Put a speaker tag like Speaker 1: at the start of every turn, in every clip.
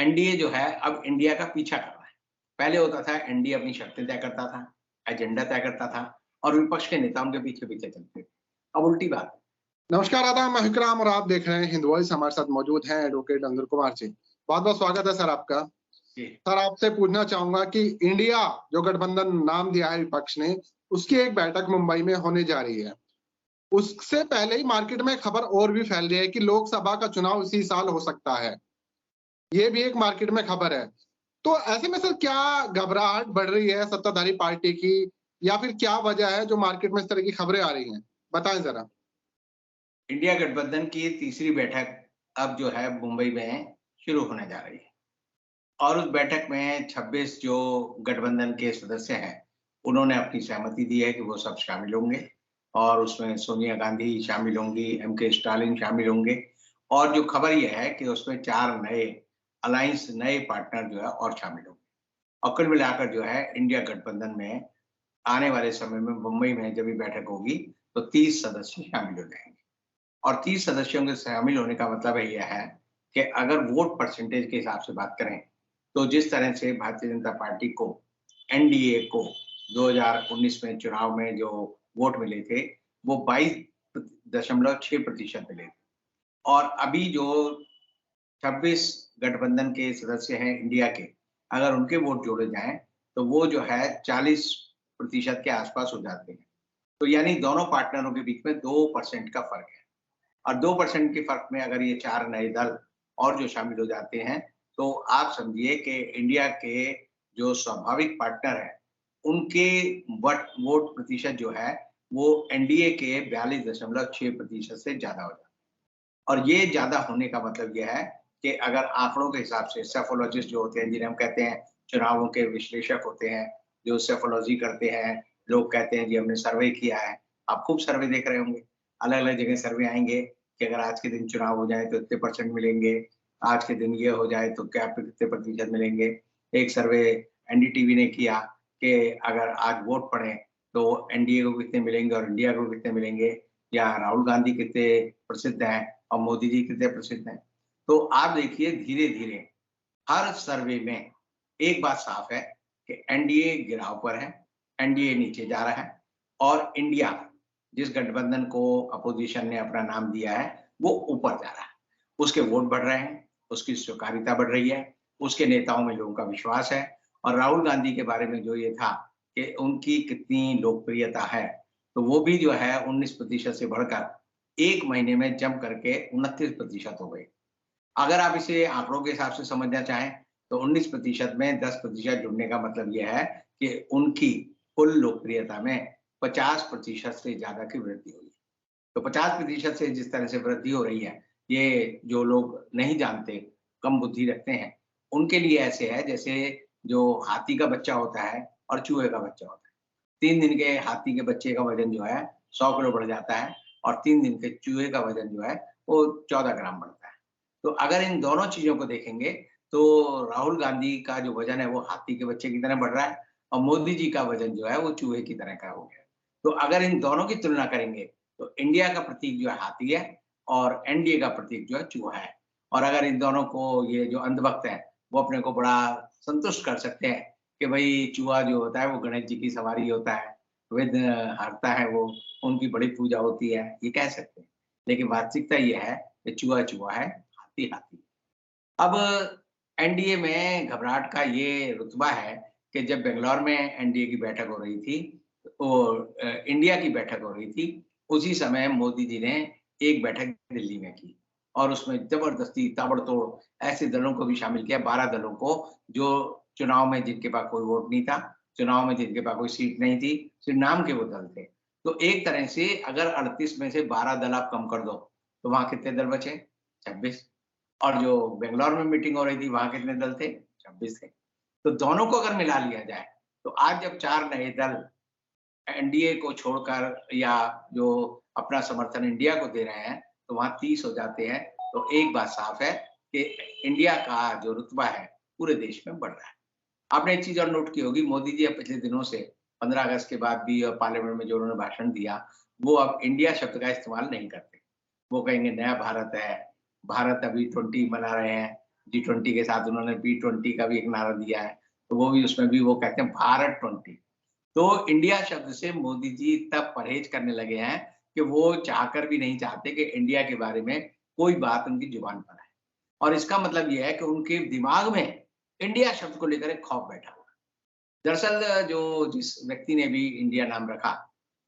Speaker 1: NDA जो है अब इंडिया का पीछा कर रहा है। पहले होता था एनडीए अपनी शर्तें तय करता था, एजेंडा तय करता था और विपक्ष के नेता उनके पीछे-पीछे चलते थे। अब उल्टी बात है।
Speaker 2: नमस्कार, आदाब, मैं विक्राम और आप देख रहे हैं हिंद वॉइस। हमारे साथ मौजूद हैं एडवोकेट अंकुर कुमार जी। बहुत-बहुत स्वागत है सर आपका।
Speaker 1: जी।
Speaker 2: सर, आपसे पूछना चाहूँगा कि इंडिया जो गठबंधन नाम दिया है विपक्ष ने, उसकी एक बैठक मुंबई में होने जा रही है। उससे पहले ही मार्केट में खबर और भी फैल रही है कि लोकसभा का चुनाव इसी साल हो सकता है। ये भी एक मार्केट में खबर है। तो ऐसे में सर क्या घबराहट बढ़ रही है सत्ताधारी पार्टी की, या फिर क्या वजह है जो मार्केट में इस तरह की खबरें आ रही हैं? बताएँ ज़रा।
Speaker 1: इंडिया गठबंधन की तीसरी बैठक अब जो है मुंबई में शुरू होने जा रही है और उस बैठक में 26 जो गठबंधन के सदस्य हैं, उन्होंने अपनी सहमति दी है कि वो सब शामिल होंगे और उसमें सोनिया गांधी शामिल होंगी, एमके स्टालिन शामिल होंगे और जो खबर ये है कि उसमें 4 नए अलायंस, नए पार्टनर जो है और शामिल होंगे और कुल मिलाकर जो है इंडिया गठबंधन में आने वाले समय में मुंबई में जब ये बैठक होगी, तो 30 सदस्य शामिल हो जाएँगे। और 30 सदस्यों के शामिल होने का मतलब है यह है कि अगर वोट परसेंटेज के हिसाब से बात करें, तो जिस तरह से भारतीय जनता पार्टी को एनडीए को 2019 में चुनाव में जो वोट मिले थे, वो 22.6% मिले थे और अभी जो 26 गठबंधन के सदस्य हैं इंडिया के, अगर उनके वोट जोड़े जाएँ, तो वो जो है 40% के आस-पास हो जाते हैं। तो यानी दोनों पार्टनरों के बीच में 2% का फ़र्क है। और 2% के फ़र्क में अगर ये 4 नए दल और जो शामिल हो जाते हैं, तो आप समझिए कि इंडिया के जो स्वाभाविक पार्टनर हैं, उनके वोट प्रतिशत जो है, वो एनडीए के 42.6% से ज़्यादा हो जाता है। और ये ज़्यादा होने का मतलब ये है कि अगर आंकड़ों के हिसाब से सेफोलॉजिस्ट जो होते हैं, जिन्हें हम कहते हैं चुनावों के विश्लेषक होते हैं, जो सेफोलॉजी करते हैं, लोग कहते हैं जी हमने सर्वे किया है। आप खूब सर्वे देख रहे होंगे, अलग-अलग जगह सर्वे आएँगे कि अगर आज के दिन चुनाव हो जाए तो इतने परसेंट मिलेंगे, आज के दिन ये हो जाए तो क्या कितने प्रतिशत मिलेंगे। एक सर्वे एनडीटीवी ने किया कि अगर आज वोट पड़े तो एनडीए को कितने मिलेंगे और इंडिया को कितने मिलेंगे, या राहुल गांधी कितने प्रसिद्ध हैं और मोदी जी कितने प्रसिद्ध हैं। तो आप देखिए धीरे-धीरे हर सर्वे में एक बात साफ है कि एनडीए गिराव पर है, एनडीए नीचे जा रहा है और इंडिया जिस गठबंधन को अपोजिशन ने अपना नाम दिया है, वो ऊपर जा रहा है। उसके वोट बढ़ रहे हैं, उसकी स्वीकार्यता बढ़ रही है, उसके नेताओं में लोगों का विश्वास है और राहुल गांधी के बारे में जो ये था कि उनकी कितनी लोकप्रियता है, तो वो भी जो है 19% से बढ़कर 1 महीने में जंप करके 29% हो गई। अगर आप इसे आंकड़ों के हिसाब से समझना चाहें, तो 19% में 10% जुड़ने का मतलब ये है कि उनकी कुल लोकप्रियता में 50% से ज़्यादा की वृद्धि हुई है। तो 50% से जिस तरह से वृद्धि हो रही है, ये जो लोग नहीं जानते, कम बुद्धि रखते हैं, उनके लिए ऐसे है जैसे जो हाथी का बच्चा होता है और चूहे का बच्चा होता है। 3 दिन के हाथी के बच्चे का वज़न जो है 100 किलो बढ़ जाता है और 3 दिन के चूहे का वज़न जो है वो 14 ग्राम बढ़ता है। तो अगर इन दोनों चीज़ों को देखेंगे, तो राहुल गांधी का जो वज़न है वो हाथी के बच्चे की तरह बढ़ रहा है और मोदी जी का वज़न जो है वो चूहे की तरह का हो गया। तो अगर इन दोनों की तुलना करेंगे, तो इंडिया का प्रतीक जो है हाथी है और एनडीए का प्रतीक जो है चूहा है। और अगर इन दोनों को ये जो अंधभक्त हैं, वो अपने को बड़ा संतुष्ट कर सकते हैं कि भई चूहा जो होता है वो गणेश जी की सवारी होता है, विघ्न हरता है वो, उनकी बड़ी पूजा होती है, ये कह सकते हैं। लेकिन वास्तविकता ये है कि चूहा चूहा है, हाथी हाथी। अब एनडीए में घबराहट का ये रुतबा है कि जब बैंगलोर में एनडीए की बैठक हो रही थी, तो इंडिया की बैठक हो रही थी, उसी समय मोदी जी ने एक बैठक दिल्ली में की और उसमें ज़बरदस्ती ताबड़तोड़ ऐसे दलों को भी शामिल किया, 12 दलों को, जो चुनाव में जिनके पास कोई वोट नहीं था, चुनाव में जिनके पास कोई सीट नहीं थी, सिर्फ नाम के वो दल थे। तो एक तरह से अगर 38 में से 12 दल आप कम कर दो, तो वहाँ कितने दल बचे? 26। और जो बैंगलोर में मीटिंग हो रही थी, वहाँ कितने दल थे? 26 थे। तो दोनों को अगर मिला लिया जाए, तो आज जब 4 नए दल एनडीए को छोड़कर या जो अपना समर्थन इंडिया को दे रहे हैं, तो वहाँ 30 हो जाते हैं। तो एक बात साफ है कि इंडिया का जो रुतबा है, पूरे देश में बढ़ रहा है। आपने एक चीज़ और नोट की होगी, मोदी जी अब पिछले दिनों से 15 अगस्त के बाद भी पार्लियामेंट में जो उन्होंने भाषण दिया, वो अब इंडिया शब्द का इस्तेमाल नहीं करते। वो कहेंगे नया भारत है, भारत अभी 20 मना रहे हैं, G20 के साथ उन्होंने B20 का भी एक नारा दिया है, तो वो भी उसमें भी वो कहते हैं भारत 20। तो इंडिया शब्द से मोदी जी तब परहेज करने लगे हैं कि वो चाहकर भी नहीं चाहते कि इंडिया के बारे में कोई बात उनकी जुबान पर आए। और इसका मतलब ये है कि उनके दिमाग में इंडिया शब्द को लेकर एक खौफ बैठा हुआ है। दरअसल जो जिस व्यक्ति ने भी इंडिया नाम रखा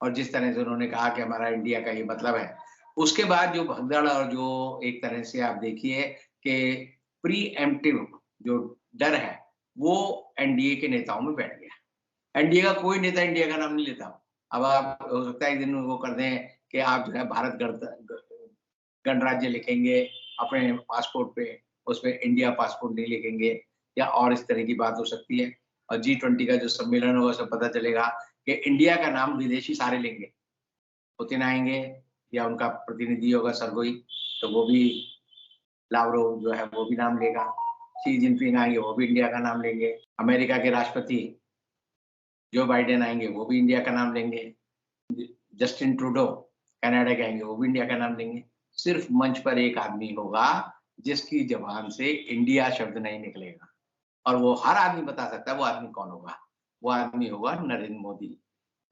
Speaker 1: और जिस तरह से उन्होंने कहा कि हमारा इंडिया का ये मतलब है, उसके बाद जो भगदड़ और जो एक तरह से आप देखिए कि प्रीएम्प्टिव जो डर है, वो एनडीए के नेताओं में बैठ गया। एनडीए का कोई नेता इंडिया का नाम नहीं लेता। अब आप हो सकता है एक दिन वो कर दें कि आप जो है भारत गणराज्य लिखेंगे अपने पासपोर्ट पे, उसमें इंडिया पासपोर्ट नहीं लिखेंगे या और इस तरह की बात हो सकती है। और G20 का जो सम्मेलन होगा उसमें पता चलेगा कि इंडिया का नाम विदेशी सारे लेंगे। पुतिन आएँगे या उनका प्रतिनिधि होगा सरगोई, तो वो भी लावरोव जो है वो भी नाम लेगा। शी जिनपिंग आएँगे वो भी इंडिया का नाम लेंगे। अमेरिका के राष्ट्रपति जो बाइडेन आएँगे वो भी इंडिया का नाम लेंगे। जस्टिन ट्रूडो कनाडा के आएँगे वो भी इंडिया का नाम लेंगे। सिर्फ मंच पर एक आदमी होगा जिसकी ज़बान से इंडिया शब्द नहीं निकलेगा और वो हर आदमी बता सकता है वो आदमी कौन होगा। वो आदमी होगा नरेंद्र मोदी।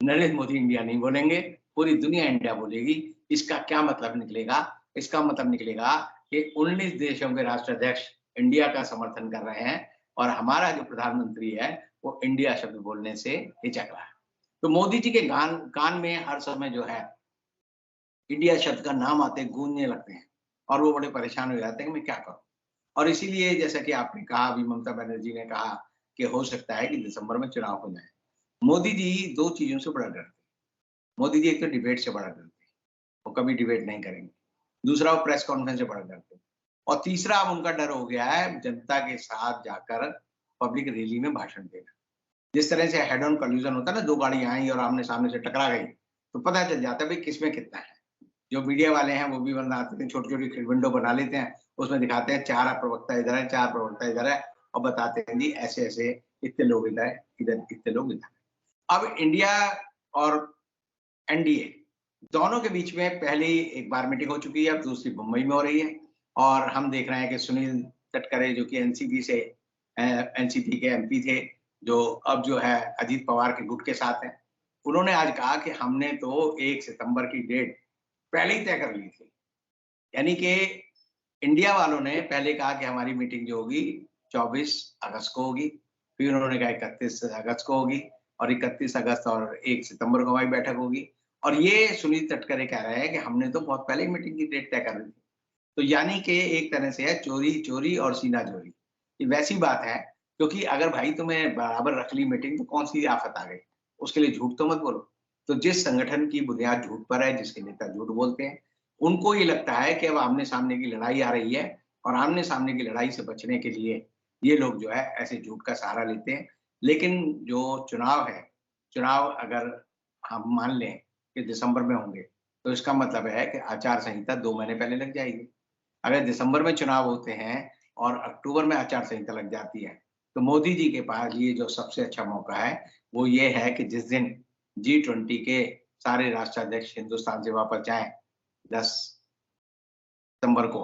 Speaker 1: नरेंद्र मोदी इंडिया नहीं बोलेंगे, पूरी दुनिया इंडिया बोलेगी। इसका क्या मतलब निकलेगा? इसका मतलब निकलेगा कि 19 देशों के राष्ट्राध्यक्ष इंडिया का समर्थन कर रहे हैं और हमारा जो प्रधानमंत्री है, वो इंडिया शब्द बोलने से हिचक रहा है। तो मोदी जी के कान में हर समय जो है, इंडिया शब्द का नाम आते गूंजने लगते हैं और वो बड़े परेशान हो जाते हैं कि मैं क्या करूँ? और इसीलिए जैसा कि आपने कहा, अभी ममता बनर्जी ने कहा कि हो सकता है कि दिसंबर में चुनाव हो जाए। मोदी जी 2 चीज़ों से बड़ा डरते हैं। मोदी जी एक तो डिबेट से बड़ा डरते हैं, वो कभी डिबेट नहीं करेंगे। दूसरा वो प्रेस कॉन्फ्रेंस से बड़ा डरते हैं और तीसरा अब उनका डर हो गया है जनता के साथ जाकर पब्लिक रैली में भाषण देना। जिस तरह से हेड ऑन कोलिजन होता है ना, 2 गाड़ियाँ आई और आमने-सामने से टकरा गई, तो पता चल जाता है भई किसमें कितना है। जो मीडिया वाले हैं वो भी बनाते हैं, छोटी-छोटी विंडो बना लेते हैं, उसमें दिखाते हैं 4 प्रवक्ता इधर है, 4 प्रवक्ता इधर है और बताते हैं जी ऐसे-ऐसे इतने लोग इधर इतने लोग इधर। अब इंडिया और एनडीए दोनों के बीच में पहले ही एक बार मीटिंग हो चुकी है, अब दूसरी मुंबई में हो रही है और हम देख रहे हैं कि सुनील तटकरे जो कि एनसीपी से एनसीपी के एमपी थे, जो अब जो है अजीत पवार के गुट के साथ हैं। उन्होंने आज कहा कि हमने तो 1 सितंबर की डेट पहले ही तय कर ली थी। यानी कि इंडिया वालों ने पहले कहा कि हमारी मीटिंग जो होगी 24 अगस्त को होगी, फिर उन्होंने कहा 31 अगस्त को होगी और 31 अगस्त और 1 सितंबर को हमारी बैठक होगी और ये सुनील तटकरे कह रहे हैं कि हमने तो बहुत पहले ही मीटिंग की डेट तय कर ली थी। तो यानी कि एक तरह से है चोरी-चोरी और सीना-चोरी। ये वैसी बात है क्योंकि अगर भाई तुम्हें बराबर रख ली मीटिंग तो कौन-सी आफ़त आ गई? उसके लिए झूठ तो मत बोलो। तो जिस संगठन की बुनियाद झूठ पर है, जिसके नेता झूठ बोलते हैं, उनको ये लगता है कि अब आमने-सामने की लड़ाई आ रही है और आमने-सामने की लड़ाई से बचने के लिए ये लोग जो है ऐसे झूठ का सहारा लेते हैं। लेकिन जो चुनाव है, चुनाव अगर हम मान लें कि दिसंबर में होंगे, तो इसका मतलब है कि आचार संहिता 2 महीने पहले लग जाएगी। अगर दिसंबर में चुनाव होते हैं और अक्टूबर में आचार संहिता लग जाती है, तो मोदी जी के पास ये जो सबसे अच्छा मौका है, वो ये है कि जिस दिन G20 के सारे राष्ट्राध्यक्ष हिंदुस्तान से वापस जाएँ, 10 सितंबर को,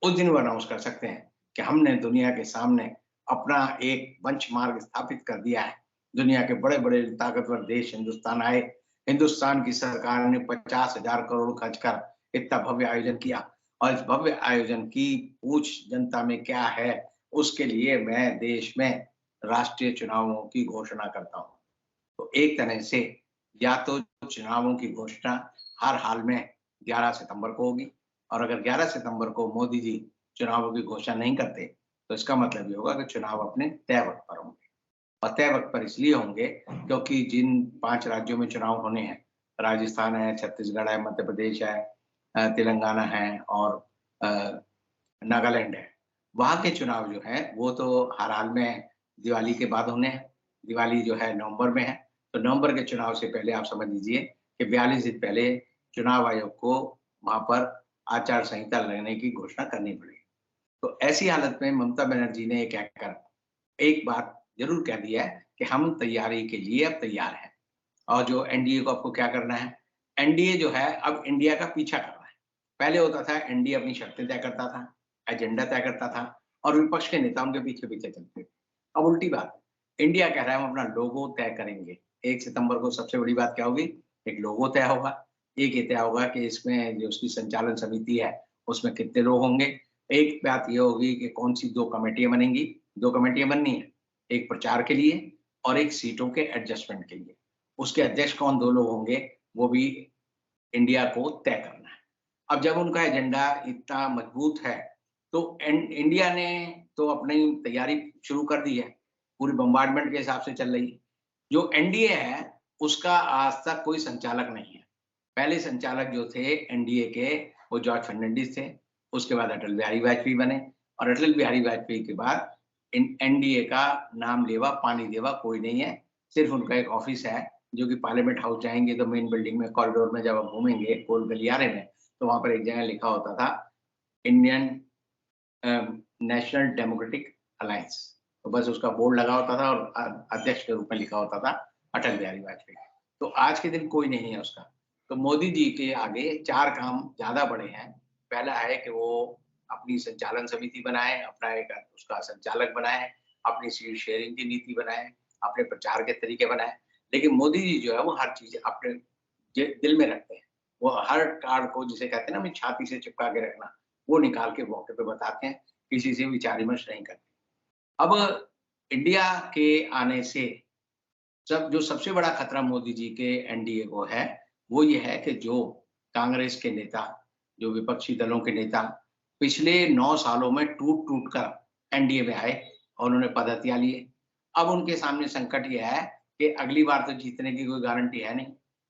Speaker 1: उस दिन वो अनाउंस कर सकते हैं कि हमने दुनिया के सामने अपना एक बेंचमार्क स्थापित कर दिया है। दुनिया के बड़े-बड़े ताकतवर देश हिंदुस्तान आए। हिंदुस्तान की सरकार ने 50,000 करोड़ खर्च कर इतना भव्य आयोजन किया और इस भव्य आयोजन की पूछ जनता में क्या है, उसके लिए मैं देश में राष्ट्रीय चुनावों की घोषणा करता हूँ। तो एक तरह से या तो चुनावों की घोषणा हर हाल में 11 सितंबर को होगी और अगर 11 सितंबर को मोदी जी चुनावों की घोषणा नहीं करते, तो इसका मतलब ये होगा कि चुनाव अपने तय वक़्त पर होंगे और तय वक़्त पर इसलिए होंगे क्योंकि जिन 5 राज्यों में चुनाव होने हैं, राजस्थान है, छत्तीसगढ़ है, मध्य प्रदेश है, तेलंगाना है और अ, नागालैंड है। वहाँ के चुनाव जो हैं, वो तो हर हाल में दिवाली के बाद होने हैं। दिवाली जो है नवंबर में है, तो नवंबर के चुनाव से पहले आप समझ लीजिए कि 42 दिन पहले चुनाव आयोग को वहाँ पर आचार संहिता लगने की घोषणा करनी पड़ेगी। तो ऐसी हालत में ममता बनर्जी ने ये कहकर एक बात ज़रूर कह दी है कि हम तैयारी के लिए अब तैयार हैं और जो एनडीए को आपको क्या करना है, एनडीए जो है अब इंडिया का पीछा कर रहा है। पहले होता था एनडीए अपनी शर्तें तय करता था, एजेंडा तय करता था और विपक्ष के नेता उनके पीछे पीछे चलते थे। अब उल्टी बात है, इंडिया कह रहा है हम अपना लोगो तय करेंगे। 1 सितंबर को सबसे बड़ी बात क्या होगी? एक लोगो तय होगा। एक ये तय होगा कि इसमें जो उसकी संचालन समिति है, उसमें कितने लोग होंगे। एक बात ये होगी कि कौन-सी 2 कमेटियाँ बनेंगी। 2 कमेटियाँ बननी है, एक प्रचार के लिए और एक सीटों के एडजस्टमेंट के लिए। उसके अध्यक्ष कौन 2 लोग होंगे, वो भी इंडिया को तय करना है। अब जब उनका एजेंडा इतना मजबूत है, तो इंडिया ने तो अपनी तैयारी शुरू कर दी है, पूरी बम्बार्डमेंट के हिसाब से चल रही है। जो एनडीए है, उसका आज तक कोई संचालक नहीं है। पहले संचालक जो थे एनडीए के, वो जॉर्ज फर्नांडिस थे, उसके बाद अटल बिहारी वाजपेयी बने और अटल बिहारी वाजपेयी के बाद इन एनडीए का नाम लेवा, पानी देवा कोई नहीं है। सिर्फ उनका एक ऑफिस है, जो कि पार्लियामेंट हाउस जाएँगे तो मेन बिल्डिंग में कॉरिडोर में जब आप घूमेंगे गोल गलियारे में, तो वहाँ पर एक जगह लिखा होता था इंडियन नेशनल डेमोक्रेटिक अलायंस। तो बस उसका बोर्ड लगा होता था और अध्यक्ष के रूप में लिखा होता था अटल बिहारी वाजपेयी। तो आज के दिन कोई नहीं है उसका। तो मोदी जी के आगे 4 काम ज़्यादा बड़े हैं। पहला है कि वो अपनी संचालन समिति बनाएँ, अपना एक उसका संचालक बनाएँ, अपनी सीट शेयरिंग की नीति बनाएँ, अपने प्रचार के तरीके बनाएँ। लेकिन मोदी जी जो है वो हर चीज़ अपने दिल में रखते हैं। वो हर कार्ड को जिसे कहते हैं ना अपनी छाती से चिपका के रखना, वो निकाल के मौके पे बताते हैं, किसी से विचार-विमर्श नहीं करते। अब इंडिया के आने से जो सबसे बड़ा खतरा मोदी जी के एनडीए को है, वो ये है कि जो कांग्रेस के नेता, जो विपक्षी दलों के नेता पिछले 9 सालों में टूट-टूट कर एनडीए में आए और उन्होंने पदहतिया लिए। अब उनके सामने संकट ये है कि अगली बार तो जीतने की कोई गारंटी है नहीं।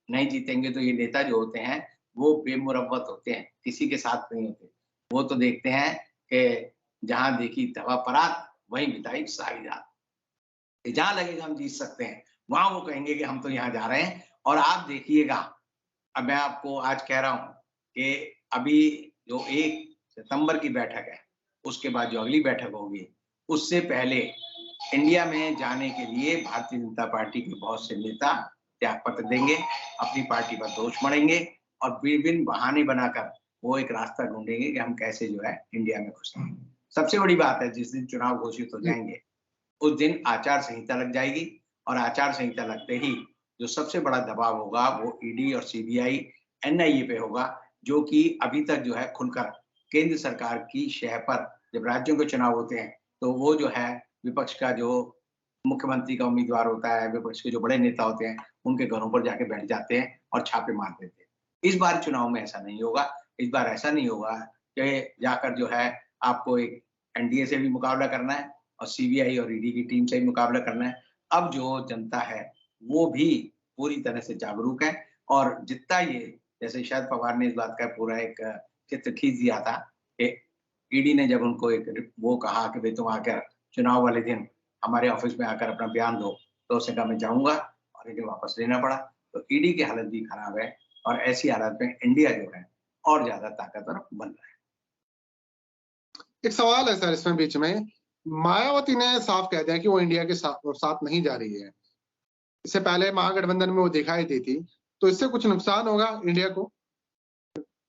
Speaker 1: नहीं जीतेंगे तो ये नेता जो होते हैं, वो बेमुरव्वत होते हैं, किसी के साथ नहीं होते। वो तो देखते हैं कि जहाँ देखी तवा परात, वहीं बिताई सारी रात। जहाँ लगेगा हम जीत सकते हैं, वहाँ वो कहेंगे कि हम तो यहाँ जा रहे हैं और आप देखिएगा, अब मैं आपको आज कह रहा हूँ कि अभी जो 1 सितंबर की बैठक है, उसके बाद जो अगली बैठक होगी, उससे पहले इंडिया में जाने के लिए भारतीय जनता पार्टी के बहुत से नेता त्यागपत्र देंगे, अपनी पार्टी पर दोष मढ़ेंगे और विभिन्न बहाने बनाकर वो एक रास्ता ढूँढेंगे कि हम कैसे जो है इंडिया में घुस जाएँ। सबसे बड़ी बात है जिस दिन चुनाव घोषित हो
Speaker 2: जी,
Speaker 1: जाएँगे, उस दिन आचार संहिता लग जाएगी और आचार संहिता लगते ही जो सबसे बड़ा दबाव होगा वो ईडी और सीबीआई, एनआईए पे होगा, जो कि अभी तक जो है खुलकर केंद्र सरकार की शह पर जब राज्यों के चुनाव होते हैं, तो वो जो है विपक्ष का जो मुख्यमंत्री का उम्मीदवार होता है, विपक्ष के जो बड़े नेता होते हैं, उनके घरों पर जाके बैठ जाते हैं और छापे मार देते हैं। इस बार चुनाव में ऐसा नहीं होगा। इस बार ऐसा नहीं होगा कि जाकर जो है आपको एक एनडीए से भी मुकाबला करना है और सीबीआई और ईडी की टीम से भी मुकाबला करना है। अब जो जनता है, वो भी पूरी तरह से जागरूक है और जितना ये जैसे शरद पवार ने इस बात का पूरा एक चित्र खींच दिया था कि ईडी ने जब उनको एक वो कहा कि भई तुम आकर चुनाव वाले दिन हमारे ऑफिस में आकर अपना बयान दो, तो उसने कहा मैं जाऊँगा और इन्हें वापस लेना पड़ा। तो ईडी की हालत भी खराब है और ऐसी हालत में इंडिया जो है और ज़्यादा ताकतवर बन रहा है।
Speaker 2: एक सवाल है सर इसमें बीच में, मायावती ने साफ कह दिया कि वो इंडिया के साथ नहीं जा रही है। इससे पहले महागठबंधन में वो दिखाई दी थी, तो इससे कुछ नुकसान होगा इंडिया को?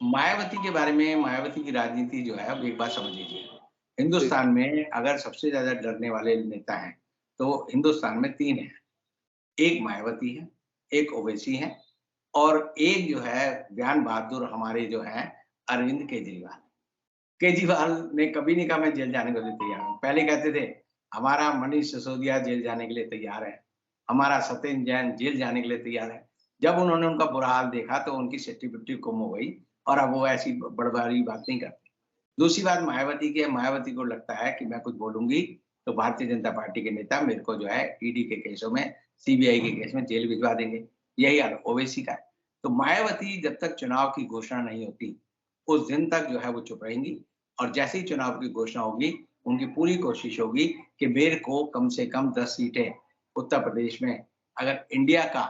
Speaker 1: मायावती के बारे में मायावती की राजनीति जो है, अब एक बात समझ लीजिए,
Speaker 2: जी,
Speaker 1: हिंदुस्तान में अगर सबसे ज़्यादा डरने वाले नेता हैं, तो हिंदुस्तान में 3 हैं। एक मायावती है, एक ओवैसी है और एक जो है ज्ञान बहादुर हमारे जो हैं अरविंद केजरीवाल। केजरीवाल ने कभी नहीं कहा मैं जेल जाने के लिए तैयार हूँ। पहले कहते थे हमारा मनीष सिसोदिया जेल जाने के लिए तैयार है, हमारा सत्येंद्र जैन जेल जाने के लिए तैयार है। जब उन्होंने उनका बुरा हाल देखा तो उनकी सिट्टी-पिट्टी गुम हो गई और अब वो ऐसी बड़बड़ाई बात नहीं करते। दूसरी बात मायावती की है, मायावती को लगता है कि मैं कुछ बोलूँगी तो भारतीय जनता पार्टी के नेता मेरे को जो है ईडी के केसों में, सीबीआई के केस में जेल भिजवा देंगे। यही हाल ओवैसी का है। तो मायावती जब तक चुनाव की घोषणा नहीं होती, उस दिन तक जो है वो चुप रहेंगी और जैसे ही चुनाव की घोषणा होगी, उनकी पूरी कोशिश होगी कि मेरे को कम से कम 10 सीटें उत्तर प्रदेश में अगर इंडिया का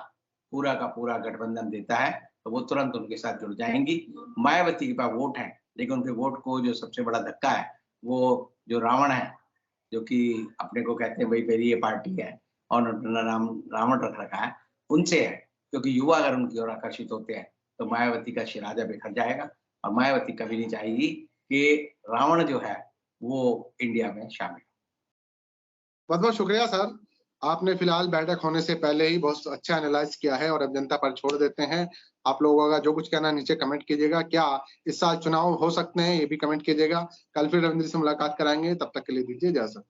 Speaker 1: पूरा गठबंधन देता है, तो वो तुरंत उनके साथ जुड़ जाएँगी। मायावती के पास वोट हैं, लेकिन उनके वोट को जो सबसे बड़ा धक्का है, वो जो रावण है, जो कि अपने को कहते हैं भई मेरी ये पार्टी है और उन्होंने रावण रख रखा है, उनसे है। क्योंकि युवा अगर उनकी ओर आकर्षित होते हैं, तो मायावती का शिराजा बिखर जाएगा और मायावती कभी नहीं चाहेगी कि रावण जो है, वो इंडिया में शामिल।
Speaker 2: बहुत बहुत शुक्रिया सर, आपने फिलहाल बैठक होने से पहले ही बहुत अच्छा एनालाइज किया है और अब जनता पर छोड़ देते हैं। आप लोगों का जो कुछ कहना है नीचे कमेंट कीजिएगा। क्या इस साल चुनाव हो सकते हैं, ये भी कमेंट कीजिएगा। कल फिर रविंद्र से मुलाकात कराएंगे, तब तक के लिए दीजिए इजाजत।